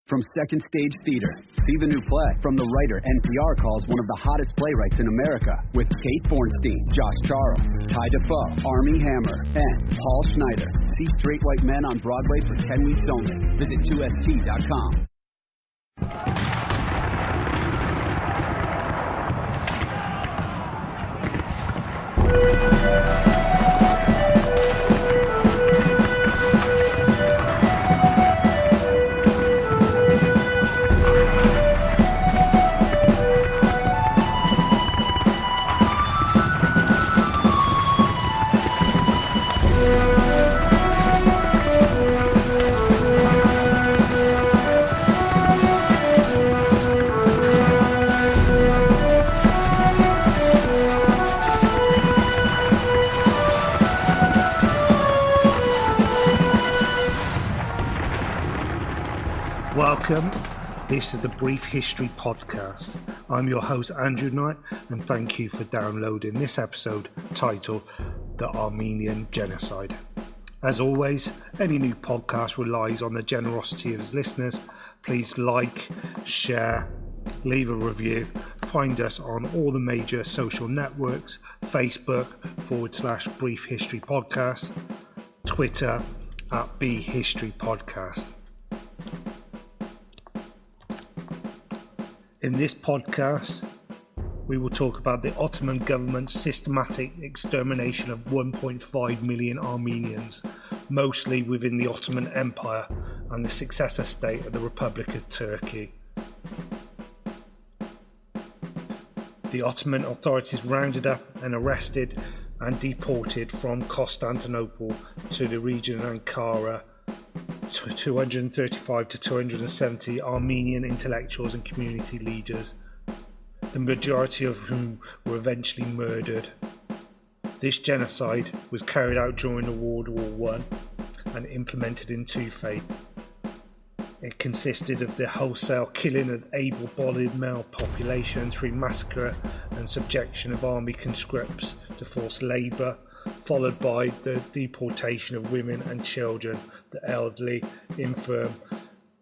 From Second Stage Theater, see the new play from the writer NPR calls one of the hottest playwrights in America, with Kate Bornstein, Josh Charles, Ty Defoe, Armie Hammer, and Paul Schneider. See Straight White Men on Broadway for 10 weeks only. Visit 2st.com. Welcome, this is the Brief History Podcast. I'm your host Andrew Knight, and thank you for downloading this episode titled The Armenian Genocide. As always, any new podcast relies on the generosity of its listeners. Please like, share, leave a review. Find us on all the major social networks, Facebook /Brief History Podcast, Twitter @BHistoryPodcast. In this podcast, we will talk about the Ottoman government's systematic extermination of 1.5 million Armenians, mostly within the Ottoman Empire and the successor state of the Republic of Turkey. The Ottoman authorities rounded up and arrested and deported from Constantinople to the region of Ankara 235 to 270 Armenian intellectuals and community leaders, the majority of whom were eventually murdered. This genocide was carried out during World War I and implemented in two phases. It consisted of the wholesale killing of able-bodied male population through massacre and subjection of army conscripts to forced labour, followed by the deportation of women and children, the elderly, infirm,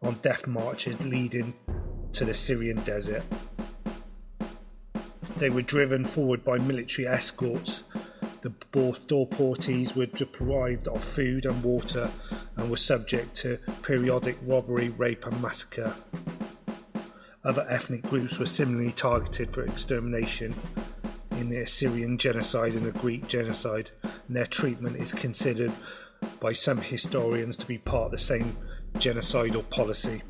on death marches leading to the Syrian Desert. They were driven forward by military escorts. The deportees were deprived of food and water and were subject to periodic robbery, rape and massacre. Other ethnic groups were similarly targeted for extermination in the Assyrian Genocide and the Greek Genocide, and their treatment is considered by some historians to be part of the same genocidal policy.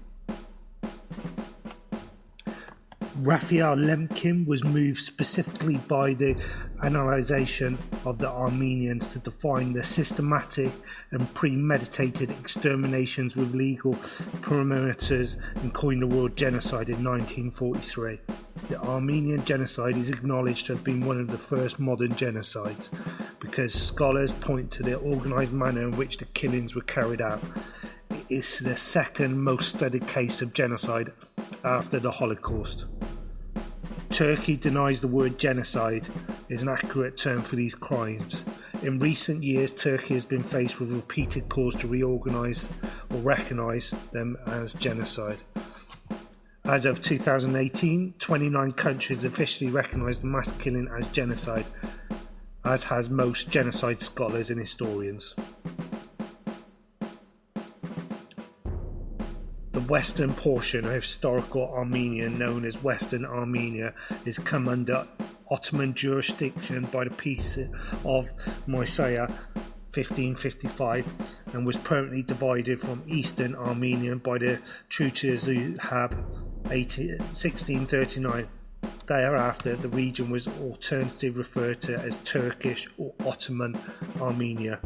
Raphael Lemkin was moved specifically by the analyzation of the Armenians to define the systematic and premeditated exterminations with legal parameters and coined the word genocide in 1943. The Armenian Genocide is acknowledged to have been one of the first modern genocides because scholars point to the organised manner in which the killings were carried out. It is the second most studied case of genocide after the Holocaust. Turkey denies the word genocide is an accurate term for these crimes. In recent years, Turkey has been faced with repeated calls to reorganise or recognise them as genocide. As of 2018, 29 countries officially recognise the mass killing as genocide, as has most genocide scholars and historians. The western portion of historical Armenia, known as Western Armenia, is come under Ottoman jurisdiction by the Peace of Nicaea 1555 and was permanently divided from Eastern Armenia by the Treaty of Zuhab 1639. Thereafter, the region was alternatively referred to as Turkish or Ottoman Armenia.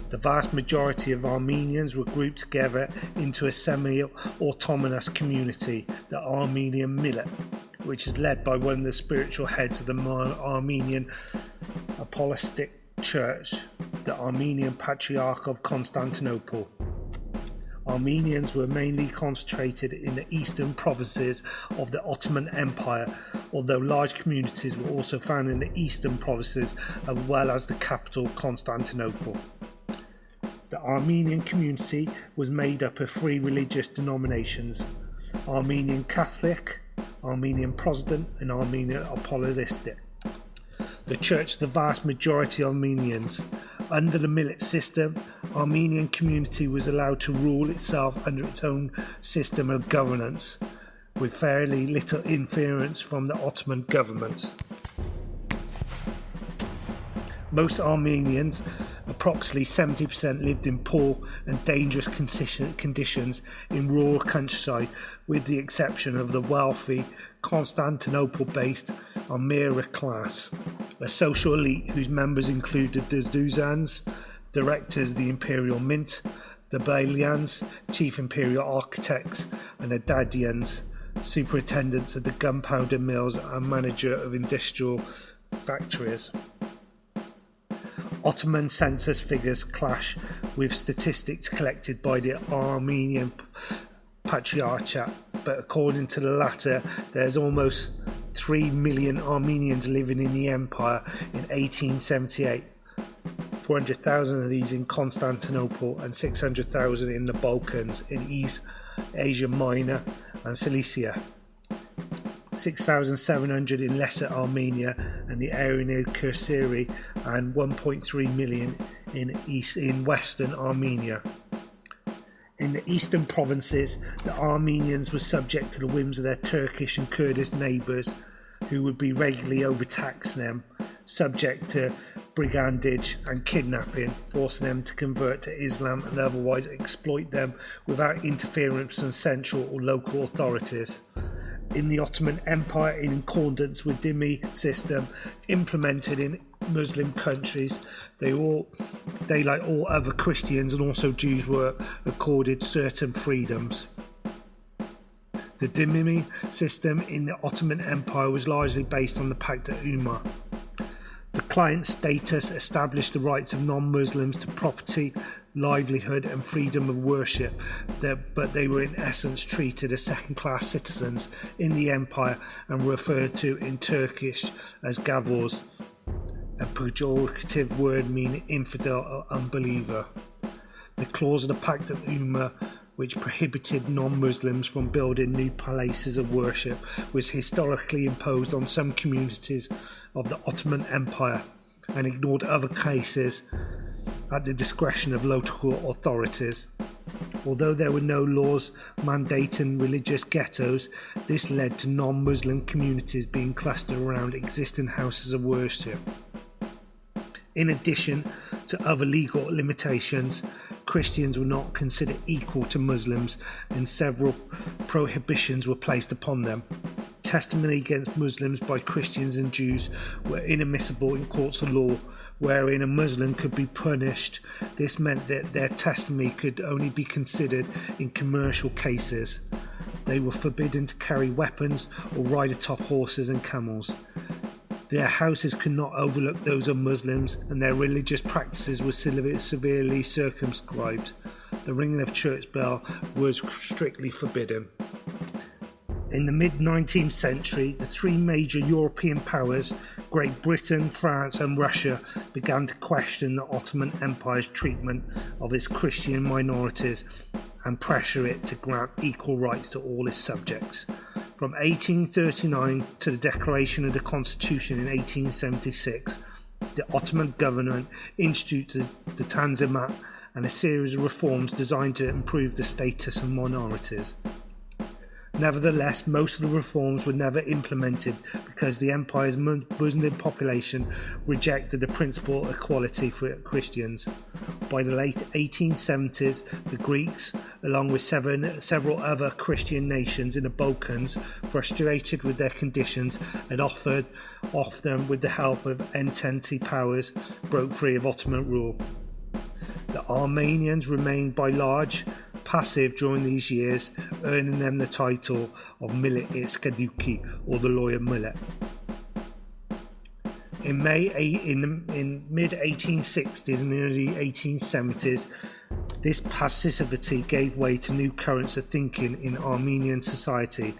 The vast majority of Armenians were grouped together into a semi-autonomous community, the Armenian Millet, which is led by one of the spiritual heads of the Armenian Apostolic Church, the Armenian Patriarch of Constantinople. Armenians were mainly concentrated in the eastern provinces of the Ottoman Empire, although large communities were also found in the eastern provinces as well as the capital Constantinople. The Armenian community was made up of 3 religious denominations: Armenian Catholic, Armenian Protestant and Armenian Apostolic. The church, the vast majority of Armenians. Under the millet system, Armenian community was allowed to rule itself under its own system of governance, with fairly little interference from the Ottoman government. Most Armenians, approximately 70%, lived in poor and dangerous conditions in rural countryside, with the exception of the wealthy Constantinople-based Armenian class, a social elite whose members included the Duzans, directors of the Imperial Mint, the Balians, chief imperial architects, and the Dadians, superintendents of the gunpowder mills and manager of industrial factories. Ottoman census figures clash with statistics collected by the Armenian Patriarchate, but according to the latter, there's almost 3 million Armenians living in the empire in 1878, 400,000 of these in Constantinople and 600,000 in the Balkans, in East Asia Minor and Cilicia, 6,700 in Lesser Armenia and the area near Kayseri, and 1.3 million in Western Armenia. In the eastern provinces, the Armenians were subject to the whims of their Turkish and Kurdish neighbours, who would be regularly overtaxing them, subject to brigandage and kidnapping, forcing them to convert to Islam and otherwise exploit them without interference from central or local authorities. In the Ottoman Empire, in accordance with the dhimmi system implemented in Muslim countries, they, like all other Christians and also Jews, were accorded certain freedoms. The dhimmi system in the Ottoman Empire was largely based on the Pact of Umar. The client status established the rights of non-Muslims to property, livelihood and freedom of worship, but they were in essence treated as second-class citizens in the empire and were referred to in Turkish as gavurs, a pejorative word meaning infidel or unbeliever. The clause of the Pact of Umar, which prohibited non-Muslims from building new places of worship, was historically imposed on some communities of the Ottoman Empire and ignored other cases at the discretion of local authorities. Although there were no laws mandating religious ghettos, this led to non-Muslim communities being clustered around existing houses of worship. In addition to other legal limitations, Christians were not considered equal to Muslims and several prohibitions were placed upon them. Testimony against Muslims by Christians and Jews were inadmissible in courts of law, wherein a Muslim could be punished. This meant that their testimony could only be considered in commercial cases. They were forbidden to carry weapons or ride atop horses and camels. Their houses could not overlook those of Muslims, and their religious practices were severely circumscribed. The ringing of church bell was strictly forbidden. In the mid-19th century, the 3 major European powers, Great Britain, France and Russia, began to question the Ottoman Empire's treatment of its Christian minorities and pressure it to grant equal rights to all its subjects. From 1839 to the declaration of the Constitution in 1876, the Ottoman government instituted the Tanzimat and a series of reforms designed to improve the status of minorities. Nevertheless, most of the reforms were never implemented because the empire's Muslim population rejected the principle of equality for Christians. By the late 1870s, the Greeks, along with several other Christian nations in the Balkans, frustrated with their conditions, and offered them with the help of Entente powers, broke free of Ottoman rule. The Armenians remained by large passive during these years, earning them the title of Millet Iskaduki, or the Loyal Millet. In mid-1860s and early 1870s, this passivity gave way to new currents of thinking in Armenian society.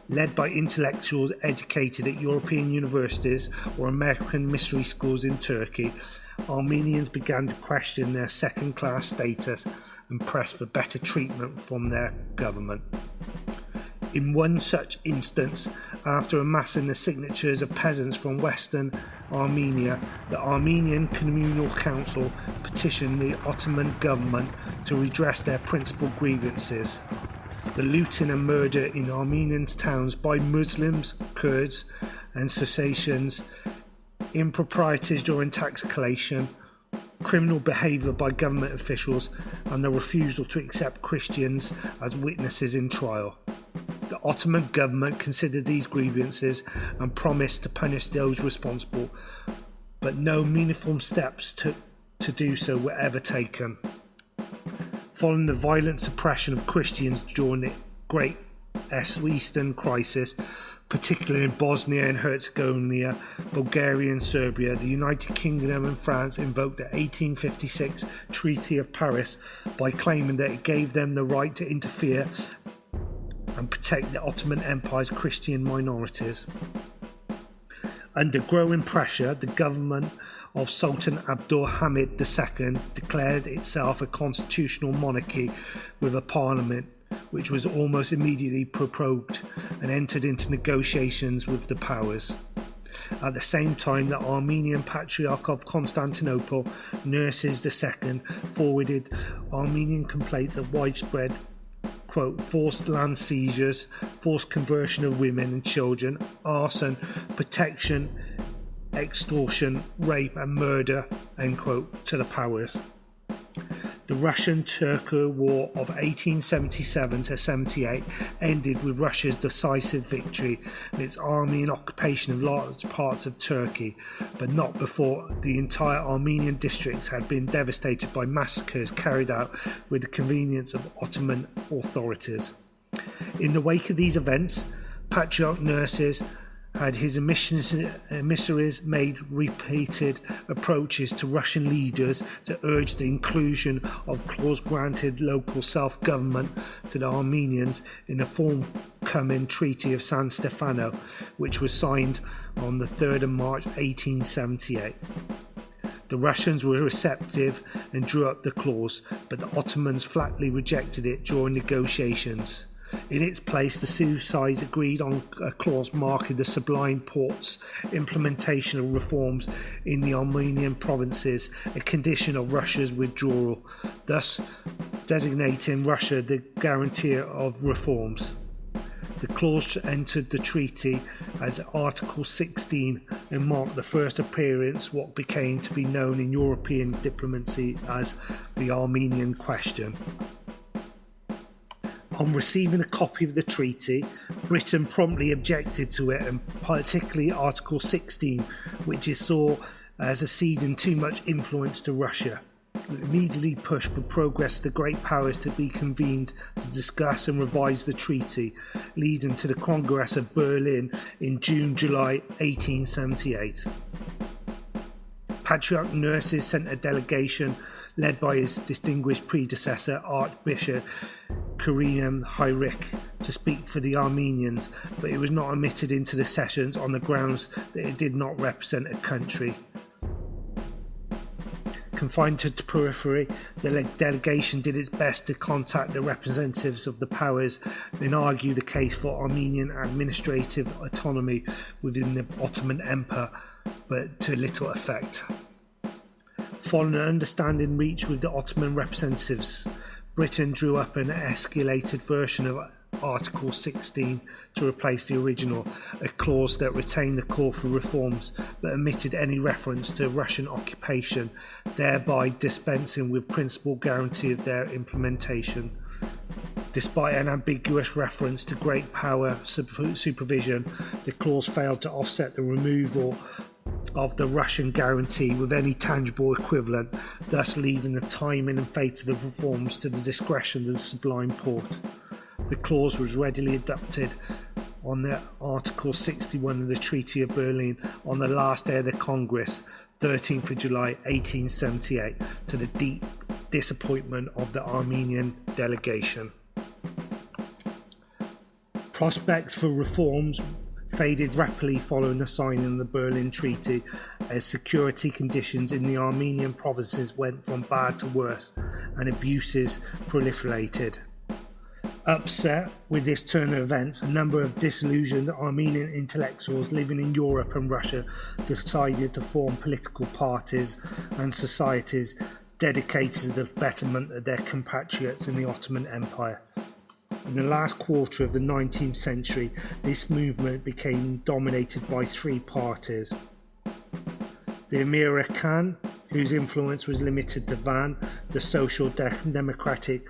Led by intellectuals educated at European universities or American missionary schools in Turkey, Armenians began to question their second-class status and press for better treatment from their government. In one such instance, after amassing the signatures of peasants from western Armenia, the Armenian Communal Council petitioned the Ottoman government to redress their principal grievances: the looting and murder in Armenian towns by Muslims, Kurds and Circassians, improprieties during tax collection, criminal behaviour by government officials, and the refusal to accept Christians as witnesses in trial. The Ottoman government considered these grievances and promised to punish those responsible, but no meaningful steps to do so were ever taken. Following the violent suppression of Christians during the Great Eastern Crisis, particularly in Bosnia and Herzegovina, Bulgaria and Serbia, the United Kingdom and France invoked the 1856 Treaty of Paris by claiming that it gave them the right to interfere and protect the Ottoman Empire's Christian minorities. Under growing pressure, the government of Sultan Abdul Hamid II declared itself a constitutional monarchy with a parliament, which was almost immediately prorogued, and entered into negotiations with the powers. At the same time, the Armenian Patriarch of Constantinople, Narses II, forwarded Armenian complaints of widespread forced land seizures, forced conversion of women and children, arson, protection, extortion, rape and murder, to the powers. The Russian-Turkish War of 1877-78 ended with Russia's decisive victory and its army in occupation of large parts of Turkey, but not before the entire Armenian districts had been devastated by massacres carried out with the convenience of Ottoman authorities. In the wake of these events, Patriarch Narses had his emissaries made repeated approaches to Russian leaders to urge the inclusion of clause-granted local self-government to the Armenians in the forthcoming Treaty of San Stefano, which was signed on the 3rd of March 1878. The Russians were receptive and drew up the clause, but the Ottomans flatly rejected it during negotiations. In its place, the two sides agreed on a clause marking the Sublime Porte's implementation of reforms in the Armenian provinces, a condition of Russia's withdrawal, thus designating Russia the guarantor of reforms. The clause entered the treaty as Article 16 and marked the first appearance what became to be known in European diplomacy as the Armenian question. On receiving a copy of the treaty, Britain promptly objected to it, and particularly Article 16, which it saw as ceding too much influence to Russia. It immediately pushed for progress of the great powers to be convened to discuss and revise the treaty, leading to the Congress of Berlin in June-July 1878. Patriarch Narses sent a delegation led by his distinguished predecessor, Archbishop Kirim Hyrik, to speak for the Armenians, but it was not admitted into the sessions on the grounds that it did not represent a country. Confined to the periphery, the delegation did its best to contact the representatives of the powers and argue the case for Armenian administrative autonomy within the Ottoman Empire, but to little effect. Following an understanding reached with the Ottoman representatives, Britain drew up an escalated version of Article 16 to replace the original, a clause that retained the call for reforms but omitted any reference to Russian occupation, thereby dispensing with principal guarantee of their implementation. Despite an ambiguous reference to great power supervision, the clause failed to offset the removal of the Russian guarantee with any tangible equivalent, thus leaving the timing and fate of the reforms to the discretion of the Sublime Porte. The clause was readily adopted on the Article 61 of the Treaty of Berlin on the last day of the Congress, 13th of July 1878, to the deep disappointment of the Armenian delegation. Prospects for reforms faded rapidly following the signing of the Berlin Treaty, as security conditions in the Armenian provinces went from bad to worse and abuses proliferated. Upset with this turn of events, a number of disillusioned Armenian intellectuals living in Europe and Russia decided to form political parties and societies dedicated to the betterment of their compatriots in the Ottoman Empire. In the last quarter of the 19th century, this movement became dominated by three parties: the Emir Khan, whose influence was limited to Van, the Social Democratic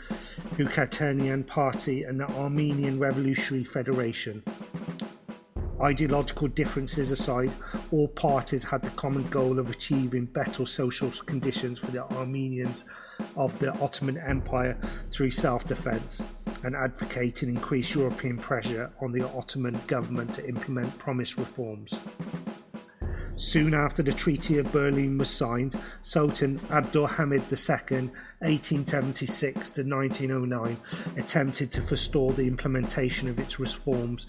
Hayots Party, and the Armenian Revolutionary Federation. Ideological differences aside, all parties had the common goal of achieving better social conditions for the Armenians of the Ottoman Empire through self-defense, and advocating increased European pressure on the Ottoman government to implement promised reforms. Soon after the Treaty of Berlin was signed, Sultan Abdulhamid II, 1876 to 1909, attempted to forestall the implementation of its reforms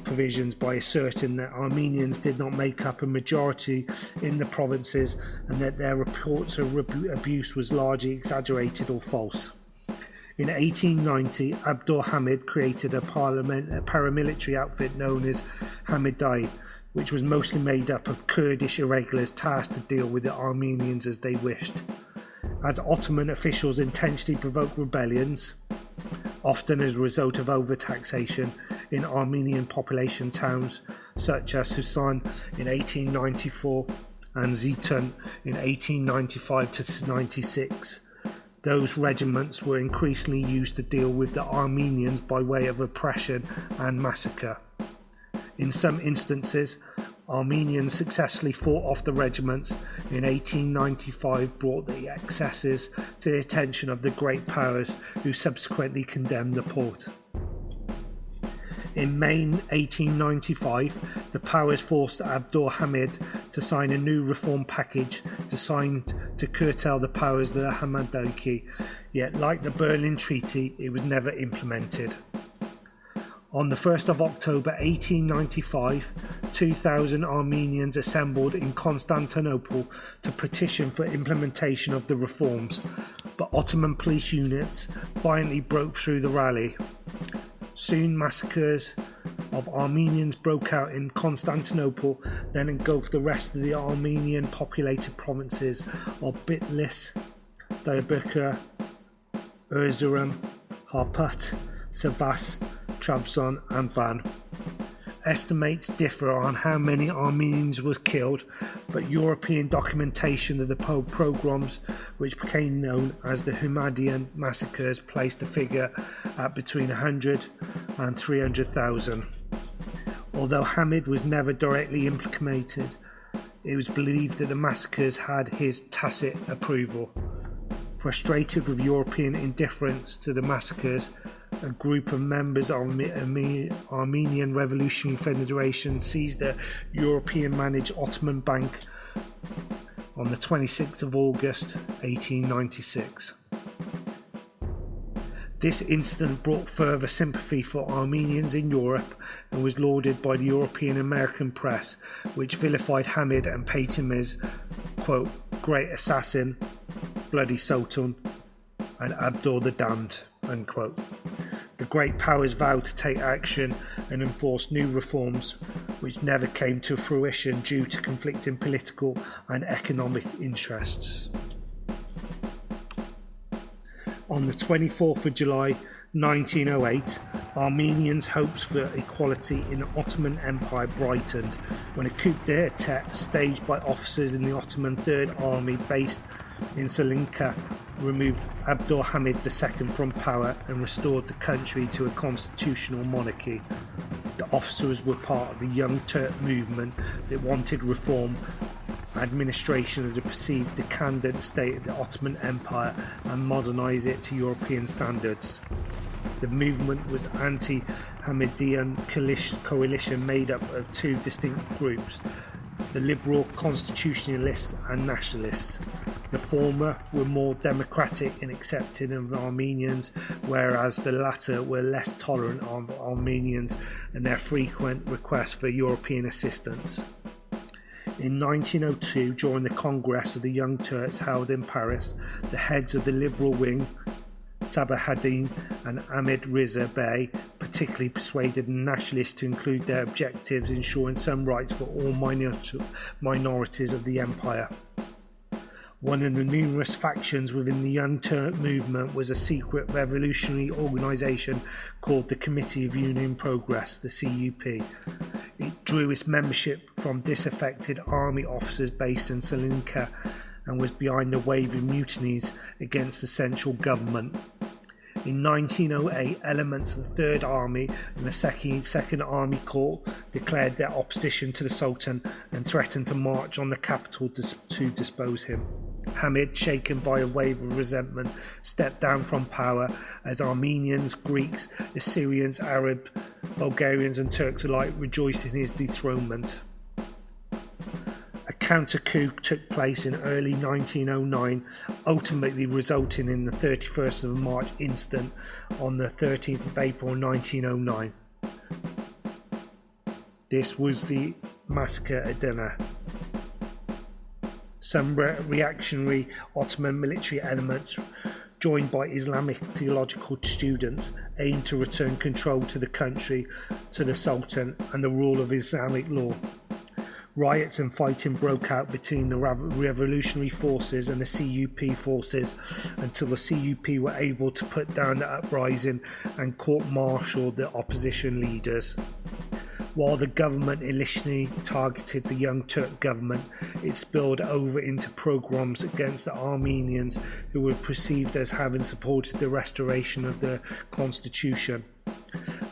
provisions by asserting that Armenians did not make up a majority in the provinces and that their reports of abuse was largely exaggerated or false. In 1890, Abdulhamid created a paramilitary outfit known as Hamidai, which was mostly made up of Kurdish irregulars tasked to deal with the Armenians as they wished. As Ottoman officials intentionally provoked rebellions, often as a result of overtaxation, in Armenian population towns such as Susan in 1894 and Ziton in 1895 to 96. Those regiments were increasingly used to deal with the Armenians by way of oppression and massacre. In some instances, Armenians successfully fought off the regiments. In 1895 brought the excesses to the attention of the great powers, who subsequently condemned the port. In May 1895, the powers forced Abdulhamid to sign a new reform package designed to curtail the powers of the Hamadaki, yet like the Berlin Treaty, it was never implemented. On the 1st of October 1895, 2,000 Armenians assembled in Constantinople to petition for implementation of the reforms, but Ottoman police units violently broke through the rally. Soon massacres of Armenians broke out in Constantinople, then engulfed the rest of the Armenian populated provinces of Bitlis, Diyarbakir, Erzurum, Harput, Sivas, Trabzon and Van. Estimates differ on how many Armenians was killed, but European documentation of the pogroms, which became known as the Hamadyan massacres, placed the figure at between 100 and 300,000. Although Hamid was never directly implicated, it was believed that the massacres had his tacit approval. Frustrated with European indifference to the massacres, a group of members of the Armenian Revolutionary Federation seized a European-managed Ottoman bank on the 26th of August 1896. This incident brought further sympathy for Armenians in Europe and was lauded by the European American press, which vilified Hamid and painted him as, quote, great assassin, bloody sultan, and Abdul the Damned, unquote. The great powers vowed to take action and enforce new reforms, which never came to fruition due to conflicting political and economic interests. On the 24th of July 1908, Armenians' hopes for equality in the Ottoman Empire brightened when a coup d'état staged by officers in the Ottoman Third Army based in Salinka removed Abdulhamid II from power and restored the country to a constitutional monarchy. The officers were part of the Young Turk movement that wanted reform, administration of the perceived decadent state of the Ottoman Empire, and modernise it to European standards. The movement was an anti-Hamidian coalition made up of two distinct groups: the liberal constitutionalists and nationalists. The former were more democratic in accepting of Armenians, whereas the latter were less tolerant of Armenians and their frequent requests for European assistance. In 1902, during the Congress of the Young Turks held in Paris, the heads of the liberal wing, Sabahaddin and Ahmed Riza Bey, particularly persuaded the nationalists to include their objectives ensuring some rights for all minorities of the empire. One of the numerous factions within the Young Turk movement was a secret revolutionary organisation called the Committee of Union Progress, the CUP. It drew its membership from disaffected army officers based in Salonika and was behind the wave of mutinies against the central government. In 1908, elements of the 3rd Army and the 2nd Army Corps declared their opposition to the Sultan and threatened to march on the capital to depose him. Hamid, shaken by a wave of resentment, stepped down from power as Armenians, Greeks, Assyrians, Arabs, Bulgarians and Turks alike rejoiced in his dethronement. A counter-coup took place in early 1909, ultimately resulting in the 31st of March instant on the 13th of April 1909. This was the massacre at Adana. Some reactionary Ottoman military elements, joined by Islamic theological students, aimed to return control to the country to the Sultan and the rule of Islamic law. Riots and fighting broke out between the revolutionary forces and the CUP forces until the CUP were able to put down the uprising and court-martial the opposition leaders. While the government initially targeted the Young Turk government, it spilled over into pogroms against the Armenians, who were perceived as having supported the restoration of the constitution.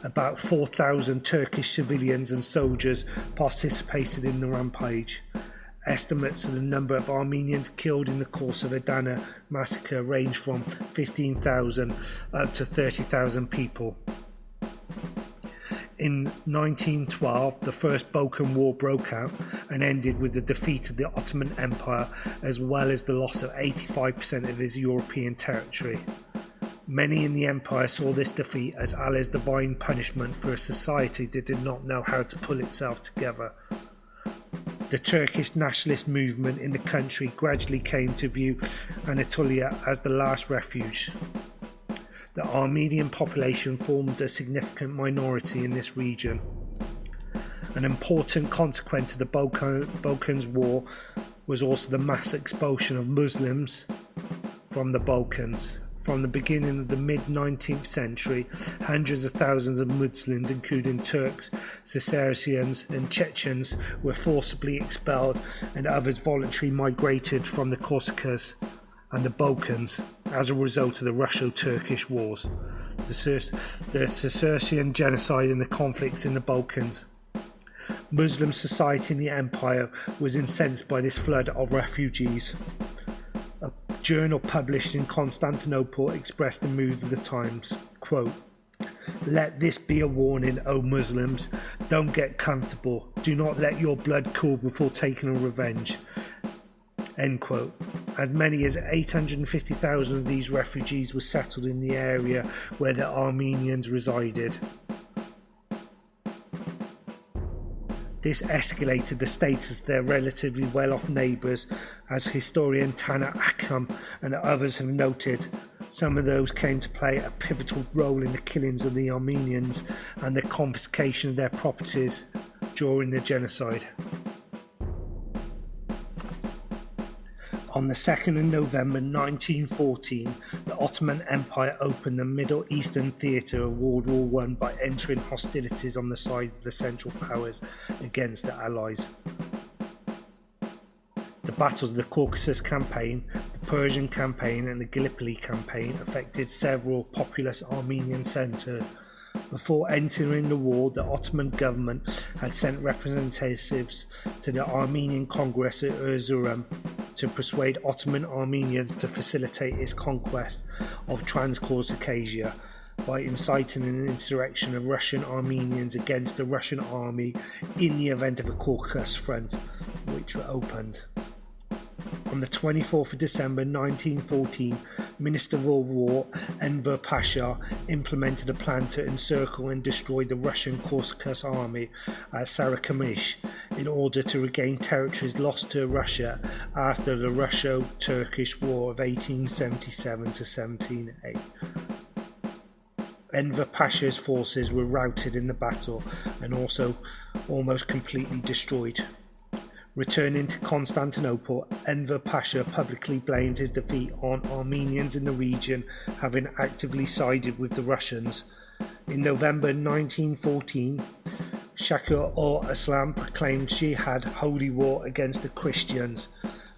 About 4,000 Turkish civilians and soldiers participated in the rampage. Estimates of the number of Armenians killed in the course of Adana massacre range from 15,000 up to 30,000 people. In 1912, the First Balkan War broke out and ended with the defeat of the Ottoman Empire, as well as the loss of 85% of its European territory. Many in the empire saw this defeat as Allah's divine punishment for a society that did not know how to pull itself together. The Turkish nationalist movement in the country gradually came to view Anatolia as the last refuge. The Armenian population formed a significant minority in this region. An important consequence of the Balkans War was also the mass expulsion of Muslims from the Balkans. From the beginning of the mid-19th century, hundreds of thousands of Muslims, including Turks, Circassians and Chechens, were forcibly expelled, and others voluntarily migrated from the Caucasus and the Balkans as a result of the Russo-Turkish wars, the Syrian Genocide and the conflicts in the Balkans. Muslim society in the empire was incensed by this flood of refugees. A journal published in Constantinople expressed the mood of the times. Quote, "Let this be a warning, O Muslims. Don't get comfortable. Do not let your blood cool before taking a revenge." End quote. As many as 850,000 of these refugees were settled in the area where the Armenians resided. This escalated the status of their relatively well-off neighbours, as historian Taner Akam and others have noted. Some of those came to play a pivotal role in the killings of the Armenians and the confiscation of their properties during the genocide. On the 2nd of November 1914, the Ottoman Empire opened the Middle Eastern theatre of World War I by entering hostilities on the side of the Central Powers against the Allies. The battles of the Caucasus Campaign, the Persian Campaign and the Gallipoli Campaign affected several populous Armenian centres. Before entering the war, the Ottoman government had sent representatives to the Armenian Congress at Erzurum to persuade Ottoman Armenians to facilitate its conquest of Transcaucasia. by inciting an insurrection of Russian Armenians against the Russian army in the event of a Caucasus front, which were opened. On the 24th of December 1914, Minister of War Enver Pasha implemented a plan to encircle and destroy the Russian Caucasus army at Sarıkamış in order to regain territories lost to Russia after the Russo-Turkish War of 1877 to 1708. Enver Pasha's forces were routed in the battle and also almost completely destroyed. Returning to Constantinople, Enver Pasha publicly blamed his defeat on Armenians in the region having actively sided with the Russians. In November 1914, Shakir al-Islam proclaimed jihad, holy war against the Christians.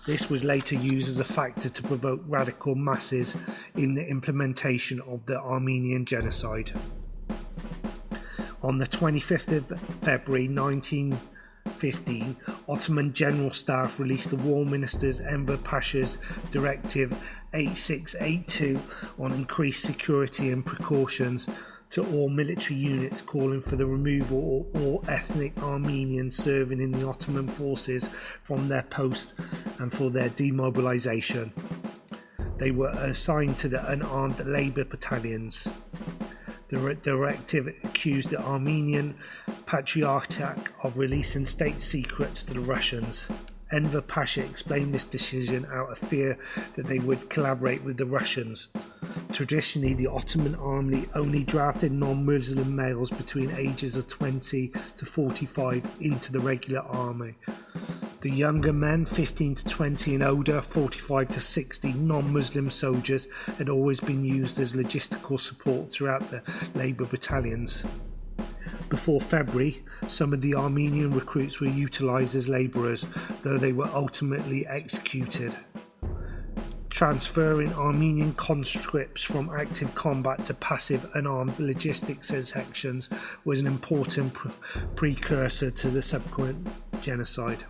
This was later used as a factor to provoke radical masses in the implementation of the Armenian Genocide. On the 25th of February 1915, Ottoman General Staff released the War Minister's Enver Pasha's Directive 8682 on increased security and precautions to all military units, calling for the removal of all ethnic Armenians serving in the Ottoman forces from their posts and for their demobilisation. They were assigned to the unarmed labour battalions. The directive accused the Armenian Patriarchate of releasing state secrets to the Russians. Enver Pasha explained this decision out of fear that they would collaborate with the Russians. Traditionally, the Ottoman army only drafted non-Muslim males between ages of 20 to 45 into the regular army. The younger men, 15 to 20 and older, 45 to 60 non-Muslim soldiers, had always been used as logistical support throughout the labour battalions. Before February, some of the Armenian recruits were utilised as labourers, though they were ultimately executed. Transferring Armenian conscripts from active combat to passive unarmed logistics sections was an important precursor to the subsequent genocide.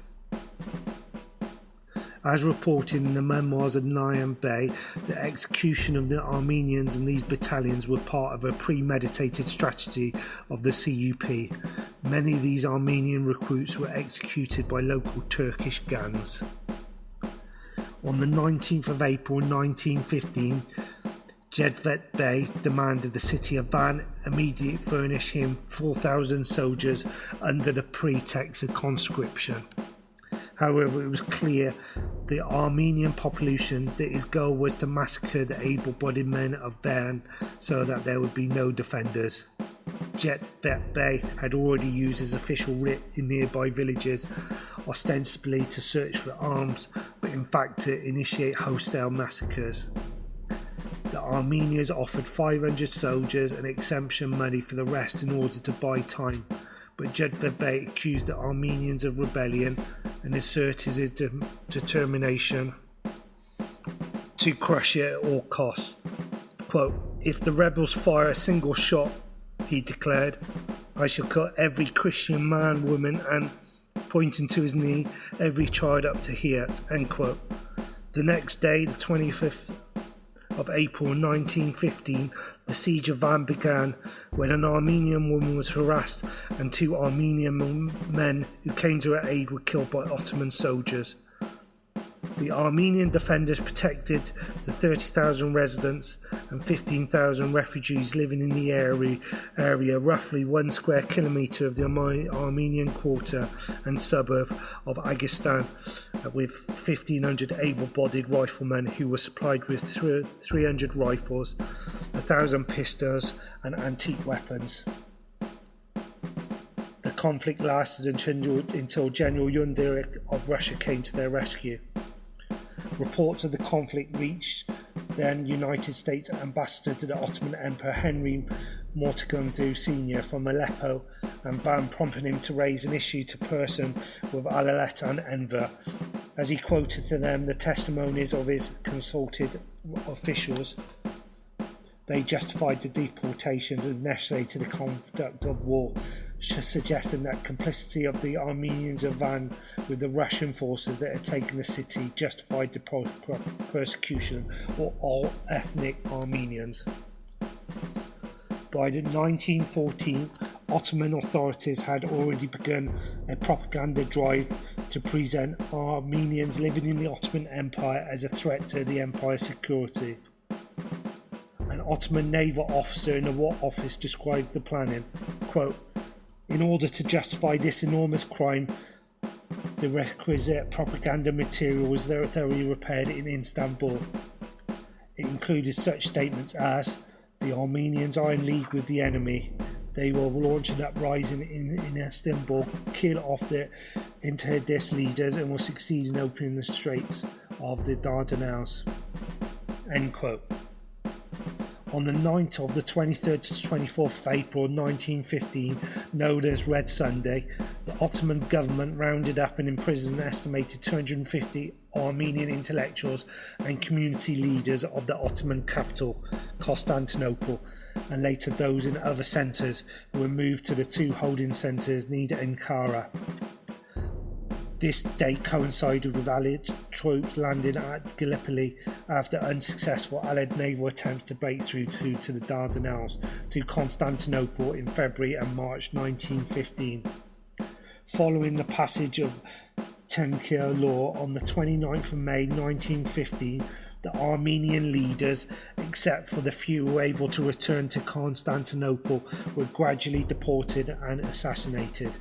As reported in the memoirs of Niam Bey, the execution of the Armenians in these battalions were part of a premeditated strategy of the CUP. Many of these Armenian recruits were executed by local Turkish gangs. On the 19th of April 1915, Cevdet Bey demanded the city of Van immediately furnish him 4,000 soldiers under the pretext of conscription. However, it was clear the Armenian population that his goal was to massacre the able-bodied men of Van so that there would be no defenders. Cevdet Bey had already used his official writ in nearby villages, ostensibly to search for arms, but in fact to initiate wholesale massacres. The Armenians offered 500 soldiers and exemption money for the rest in order to buy time, but Cevdet Bey accused the Armenians of rebellion and asserted his determination to crush it at all costs. Quote, "If the rebels fire a single shot," he declared, "I shall cut every Christian man, woman and," pointing to his knee, "every child up to here." End quote. The next day, the 25th of April 1915, the siege of Van began when an Armenian woman was harassed and 2 Armenian men who came to her aid were killed by Ottoman soldiers. The Armenian defenders protected the 30,000 residents and 15,000 refugees living in the area roughly 1 square kilometre of the Armenian quarter and suburb of Agistan, with 1,500 able-bodied riflemen who were supplied with 300 rifles, 1,000 pistols and antique weapons. The conflict lasted until General Yunderik of Russia came to their rescue. Reports of the conflict reached then United States Ambassador to the Ottoman Empire Henry Mortagundu Sr. from Aleppo and Ban, prompting him to raise an issue to person with Alalet and Enver. As he quoted to them the testimonies of his consulted officials, they justified the deportations as necessary to the conduct of war, suggesting that complicity of the Armenians of Van with the Russian forces that had taken the city justified the persecution of all ethnic Armenians. By the 1914, Ottoman authorities had already begun a propaganda drive to present Armenians living in the Ottoman Empire as a threat to the empire's security. An Ottoman naval officer in the War Office described the planning, quote, "In order to justify this enormous crime, the requisite propaganda material was thoroughly prepared in Istanbul. It included such statements as, 'The Armenians are in league with the enemy. They will launch an uprising in Istanbul, kill off the Interdis leaders, and will succeed in opening the straits of the Dardanelles.'" End quote. On the night of the 23rd to 24th of April 1915, known as Red Sunday, the Ottoman government rounded up and imprisoned an estimated 250 Armenian intellectuals and community leaders of the Ottoman capital, Constantinople, and later those in other centres who were moved to the two holding centres near Ankara. This date coincided with Allied troops landing at Gallipoli after unsuccessful Allied naval attempts to break through to the Dardanelles to Constantinople in February and March 1915. Following the passage of Tseghaspanutyun law on the 29th of May 1915, the Armenian leaders, except for the few who were able to return to Constantinople, were gradually deported and assassinated.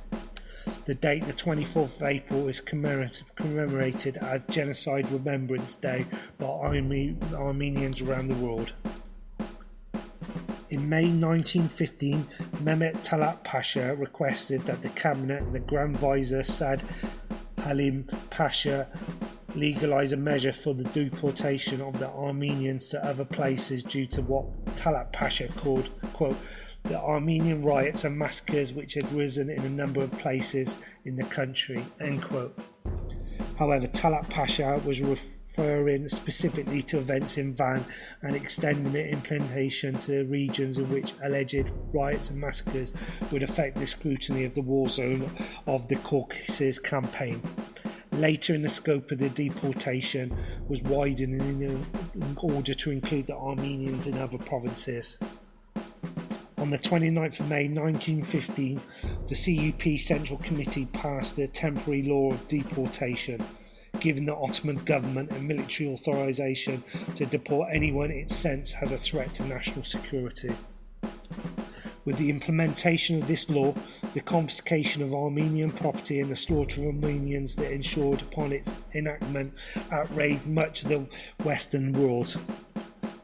The date, the 24th of April, is commemorated as Genocide Remembrance Day by Armenians around the world. In May 1915, Mehmet Talat Pasha requested that the cabinet and the Grand Vizier Sad Halim Pasha legalise a measure for the deportation of the Armenians to other places due to what Talat Pasha called, quote, "the Armenian riots and massacres which had risen in a number of places in the country," end quote. However, Talat Pasha was referring specifically to events in Van and extending the implementation to regions in which alleged riots and massacres would affect the scrutiny of the war zone of the Caucasus campaign. Later in the scope of the deportation was widened in order to include the Armenians in other provinces. On the 29th of May 1915, the CUP Central Committee passed the temporary law of deportation, giving the Ottoman government a military authorization to deport anyone it sensed has a threat to national security. With the implementation of this law, the confiscation of Armenian property and the slaughter of Armenians that ensued upon its enactment outraged much of the Western world.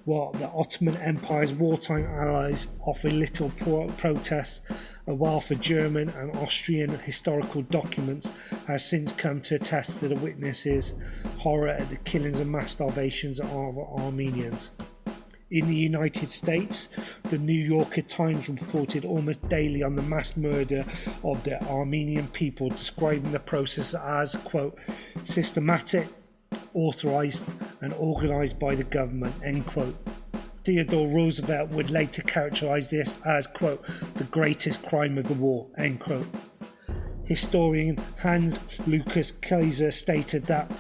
While the Ottoman Empire's wartime allies offered little protest, a wealth of German and Austrian historical documents has since come to attest to the witnesses' horror at the killings and mass starvations of Armenians. In the United States, the New Yorker Times reported almost daily on the mass murder of the Armenian people, describing the process as, quote, "systematic, authorized and organized by the government," end quote. Theodore Roosevelt would later characterize this as, quote, "the greatest crime of the war," end quote. Historian Hans Lucas Kaiser stated that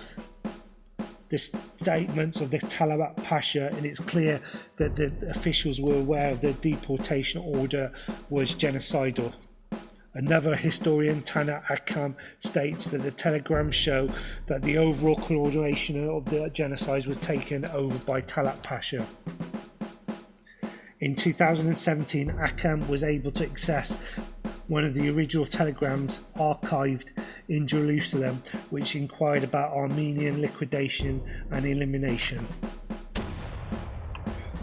the statements of the Talat Pasha, and it's clear that the officials were aware of the deportation order, was genocidal. Another historian, Tana Akam, states that the telegrams show that the overall coordination of the genocide was taken over by Talat Pasha. In 2017, Akam was able to access one of the original telegrams archived in Jerusalem, which inquired about Armenian liquidation and elimination.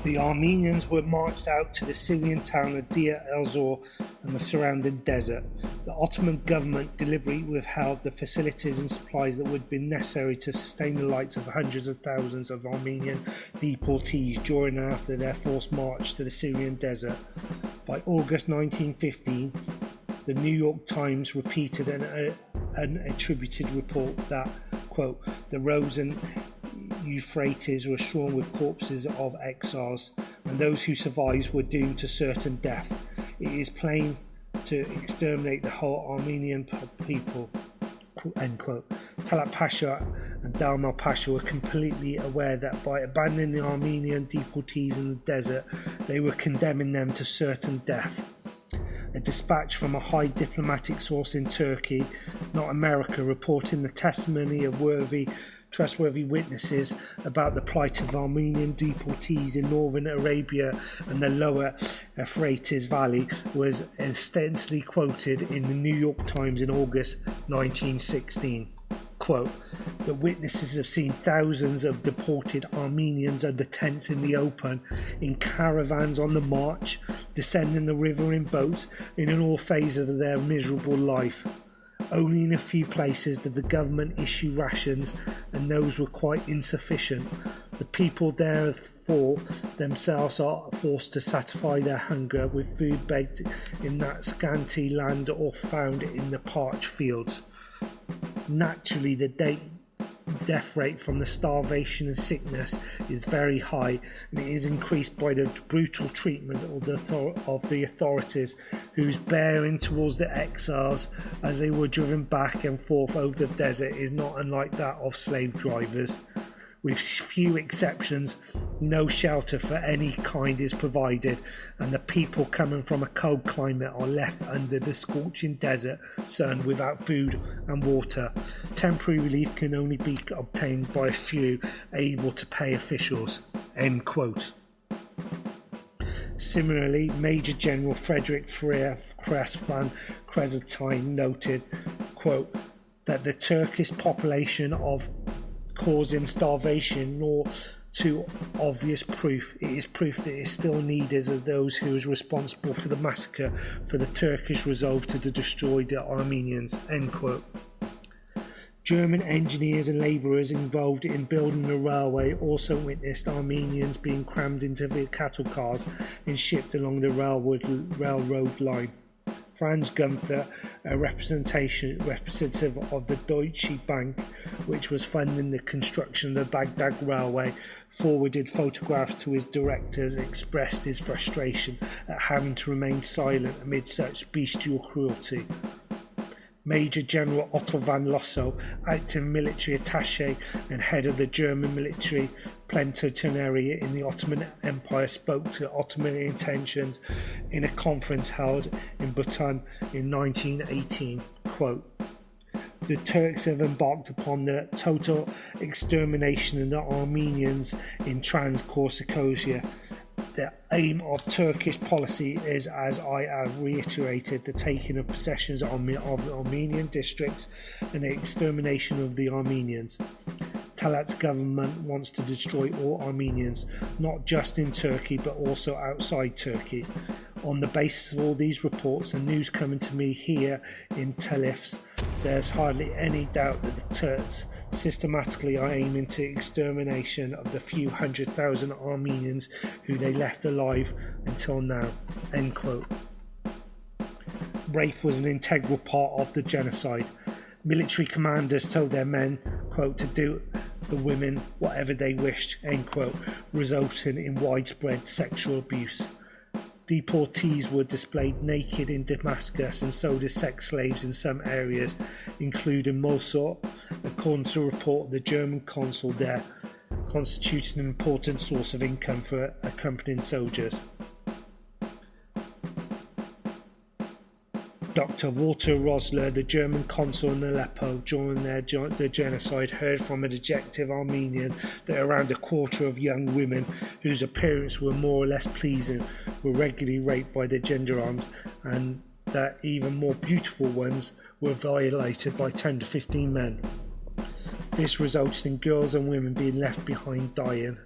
The Armenians were marched out to the Syrian town of Deir el-Zor and the surrounding desert. The Ottoman government deliberately withheld the facilities and supplies that would have been necessary to sustain the lives of hundreds of thousands of Armenian deportees during and after their forced march to the Syrian desert. By August 1915, the New York Times repeated an unattributed report that, quote, "the roads and Euphrates were strewn with corpses of exiles, and those who survived were doomed to certain death. It is plain to exterminate the whole Armenian people," end quote. Talat Pasha and Dalmal Pasha were completely aware that by abandoning the Armenian deportees in the desert, they were condemning them to certain death. A dispatch from a high diplomatic source in Turkey, not America, reporting the testimony of trustworthy witnesses about the plight of Armenian deportees in northern Arabia and the lower Euphrates Valley was extensively quoted in the New York Times in August 1916. Quote, "The witnesses have seen thousands of deported Armenians under tents in the open, in caravans on the march, descending the river in boats, and in all phases of their miserable life. Only in a few places did the government issue rations, and those were quite insufficient. The people therefore themselves are forced to satisfy their hunger with food begged in that scanty land or found in the parched fields. Naturally, the death rate from the starvation and sickness is very high, and it is increased by the brutal treatment of the authorities, whose bearing towards the exiles as they were driven back and forth over the desert is not unlike that of slave drivers. With few exceptions, no shelter for any kind is provided, and the people coming from a cold climate are left under the scorching desert sun without food and water. Temporary relief can only be obtained by a few able to pay officials." End quote. Similarly, Major General Frederick Kress van Kresenstein noted, quote, that the Turkish population of causing starvation nor too obvious proof. It is proof that it is still needed of those who is responsible for the massacre for the Turkish resolve to destroy the Armenians. End quote. German engineers and labourers involved in building the railway also witnessed Armenians being crammed into the cattle cars and shipped along the railroad line. Franz Gunther, a representative of the Deutsche Bank, which was funding the construction of the Baghdad Railway, forwarded photographs to his directors and expressed his frustration at having to remain silent amid such bestial cruelty. Major General Otto von Lossow, acting military attaché and head of the German military plenipotentiary in the Ottoman Empire, spoke to Ottoman intentions in a conference held in Bhutan in 1918. Quote, "The Turks have embarked upon the total extermination of the Armenians in Transcaucasia. The aim of Turkish policy is, as I have reiterated, the taking of possessions of Armenian districts and the extermination of the Armenians. Talat's government wants to destroy all Armenians, not just in Turkey but also outside Turkey. On the basis of all these reports and news coming to me here in Telifs, there's hardly any doubt that the Turks systematically are aiming to extermination of the few 100,000 Armenians who they left alive until now." End quote. Rape was an integral part of the genocide. Military commanders told their men, quote, to do the women whatever they wished, end quote, resulting in widespread sexual abuse. Deportees were displayed naked in Damascus and sold as sex slaves in some areas, including Mosul, according to a report of the German consul there, constituting an important source of income for accompanying soldiers. Dr. Walter Rosler, the German consul in Aleppo during the genocide, heard from a dejected Armenian that around a quarter of young women whose appearance were more or less pleasing were regularly raped by their gendarmes, and that even more beautiful ones were violated by 10 to 15 men. This resulted in girls and women being left behind dying.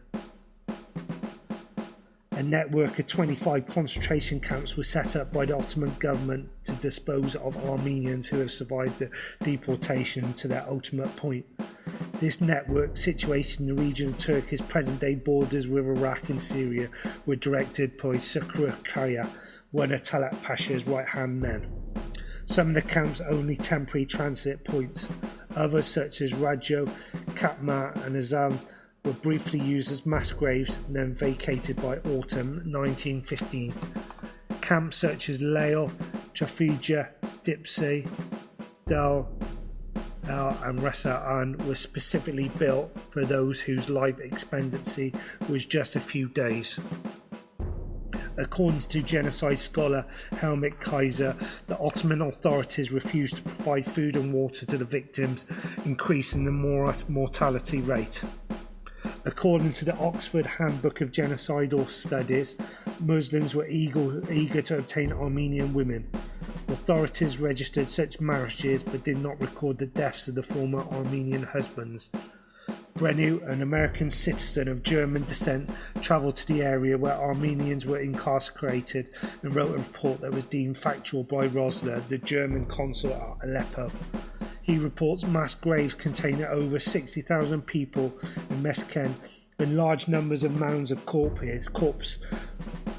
A network of 25 concentration camps was set up by the Ottoman government to dispose of Armenians who have survived the deportation to their ultimate point. This network, situated in the region of Turkey's present-day borders with Iraq and Syria, were directed by Successor Kaya, one of Talat Pasha's right-hand men. Some of the camps only temporary transit points. Others, such as Rajo, Katma and Azam, were briefly used as mass graves and then vacated by autumn 1915. Camps such as Lale, Trafija, Dipsy, Dal, and Rasa were specifically built for those whose life expectancy was just a few days. According to genocide scholar Helmut Kaiser, the Ottoman authorities refused to provide food and water to the victims, increasing the mortality rate. According to the Oxford Handbook of Genocidal Studies, Muslims were eager to obtain Armenian women. Authorities registered such marriages but did not record the deaths of the former Armenian husbands. Brenu, an American citizen of German descent, travelled to the area where Armenians were incarcerated and wrote a report that was deemed factual by Rosler, the German consul at Aleppo. He reports mass graves containing over 60,000 people in Mesken and large numbers of mounds of corpse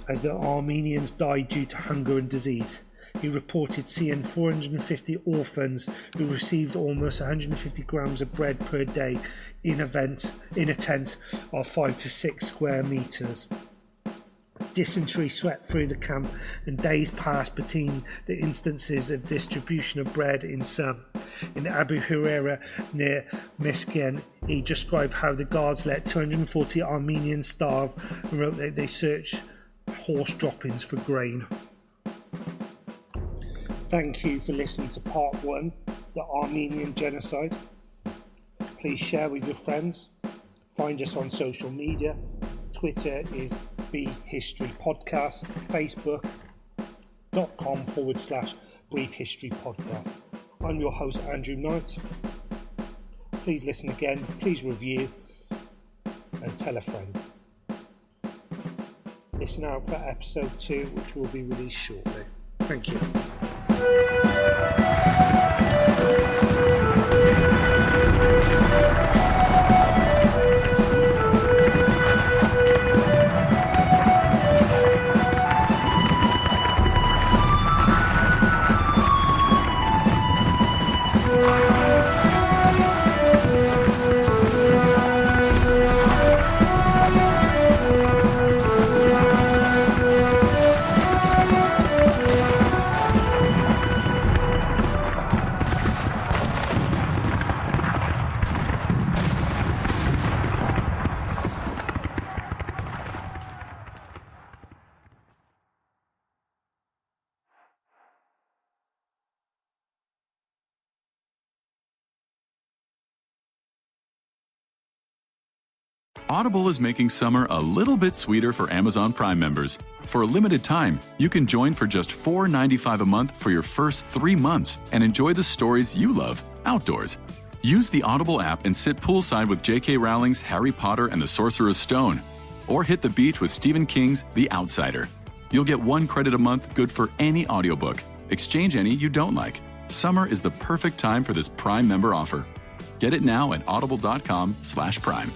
as the Armenians died due to hunger and disease. He reported seeing 450 orphans who received almost 150 grams of bread per day in a tent of 5 to 6 square meters. Dysentery swept through the camp and days passed between the instances of distribution of bread in some. In Abu Huraira near Mesken, he described how the guards let 240 Armenians starve and wrote that they searched horse droppings for grain. Thank you for listening to part 1, the Armenian Genocide. Please share with your friends. Find us on social media. Twitter is History Podcast, Facebook.com/Brief History Podcast. I'm your host, Andrew Knight. Please listen again, please review, and tell a friend. Listen out for episode 2, which will be released shortly. Thank you. Audible is making summer a little bit sweeter for Amazon Prime members. For a limited time, you can join for just $4.95 a month for your first 3 months and enjoy the stories you love outdoors. Use the Audible app and sit poolside with J.K. Rowling's Harry Potter and the Sorcerer's Stone, or hit the beach with Stephen King's The Outsider. You'll get 1 credit a month, good for any audiobook. Exchange any you don't like. Summer is the perfect time for this Prime member offer. Get it now at audible.com/Prime.